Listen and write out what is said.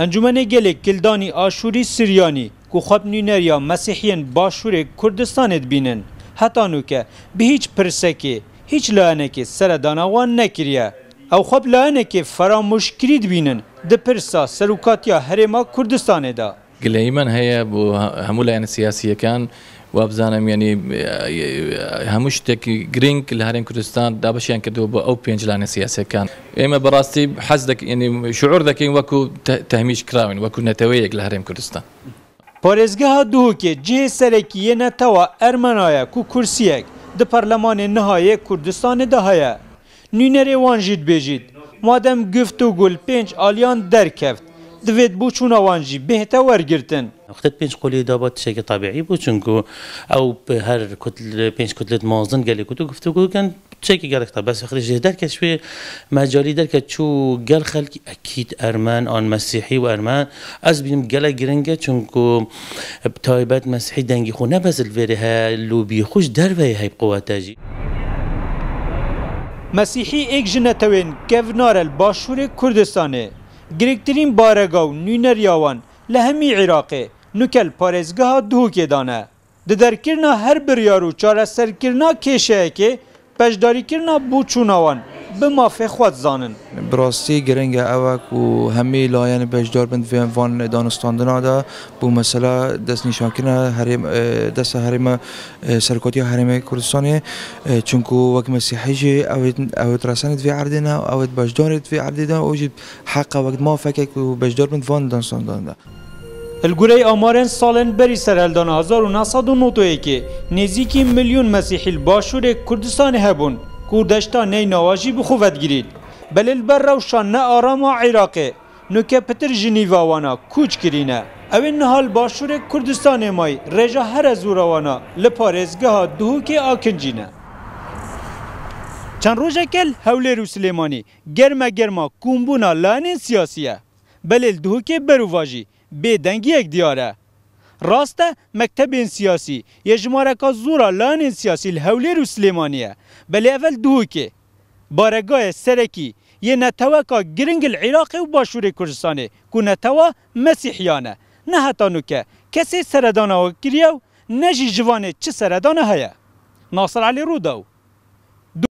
انجمن گلک کلدانی آشوری سریانی کو خب نونریا مسیحیان باشور کردستان بینن حتی نوکه به هیچ پرسکی هیچ لعنکی سردانوان نکریه او خب لعنکی فراموش کرید بینن ده پرسا سروکاتیا هرما کردستان دا قليما هي همو لعنة سياسية كان وابزانم يعني هموش تك جرينك لهرين كردستان دابش يعني كدو او بينج لعنة سياسية كان اما براستي حزدك يعني شعور ذاك وكو تهميش كراون وكو نتويق لهرين كردستان پارێزگەها دووکێ جێ سەرەکیە نەتەوە ئەرمەنایە کو کورسیەک di پەرلەمانê nihayê Kurdistanê de heye. Nûnerê wan jî dibêjît, madem gift û gul pênc aliyan derkevt, divêt bûçûna wan jî bêhte wergirtin. وقت بينش قولي دابا شيء طبيعي بوشنكو او هر كتل بينش كتلة مازن قال لك وقفتو كان شيء قال لك طب بس خرج درك شوي مجالي درك شو قال خلق اكيد ارمان ان مسيحي وارمان از بيم قال جرنجا چونكو بتايبات مسيحي دنگي خو نبز الفيرها لوبي خوش دروي هي قواتاجي مسیحی ایک جنتوین کفنار الباشور کردستانه گرکترین بارگاو نونریاوان لهمی عراقه نوکل پارێزگەها دووکێ دانه ددرکرنا هر بریارو چاره سرکرنا کشه که پشداریکرنا بوچوناوان به مافه خود زانن براستی گرنگ اوک و همه لایان بجدار بند وان دانستاندنا دا بو مثلا دست نشانکرنا هرم دست هرم سرکاتی هرم کردستانه چونکو وقت مسیحی جه اوت رسانت وی عردنا اوت بجدارت وی عردنا اوجد حق وقت ما فکک و بجدار بند وان دانستاندنا الگوری آمارن سالن بری سرالدان 1992 نزدیکی میلیون مسیحی باشور کردستان هبون کردشتا نی نواجی بخوت گیرید بلل بر روشان نه آرام عراقه نوکه پتر جنیوا وانا کوچ کرینه اوین حال باشور کردستان مای رجا هر زوروانا لپارێزگەها دووکێ آکنجینه چند روزه کل هولێر و سلێمانی گرما کومبونا لانین سیاسیه بلل دووکێ بروواجی بێدەنگی یەک دیارە ڕاستە مەکتەبێن سیاسی یەژمارەکە زۆرە لایەنێن سیاسی لە هەولێر و سلێمانیە بەلێ ئەڤەل دووکێ بارەگایە سەرەکی یە نەتەوەکە گرنگ العێراقی و باشووری کوردستانê ku نەتەوە مەسیحیانە نە هەتا نوکە کەسێ سەردانەوە کریە و نە jî jivanê çi سەردانە هەیە ناصر علی ڕووداو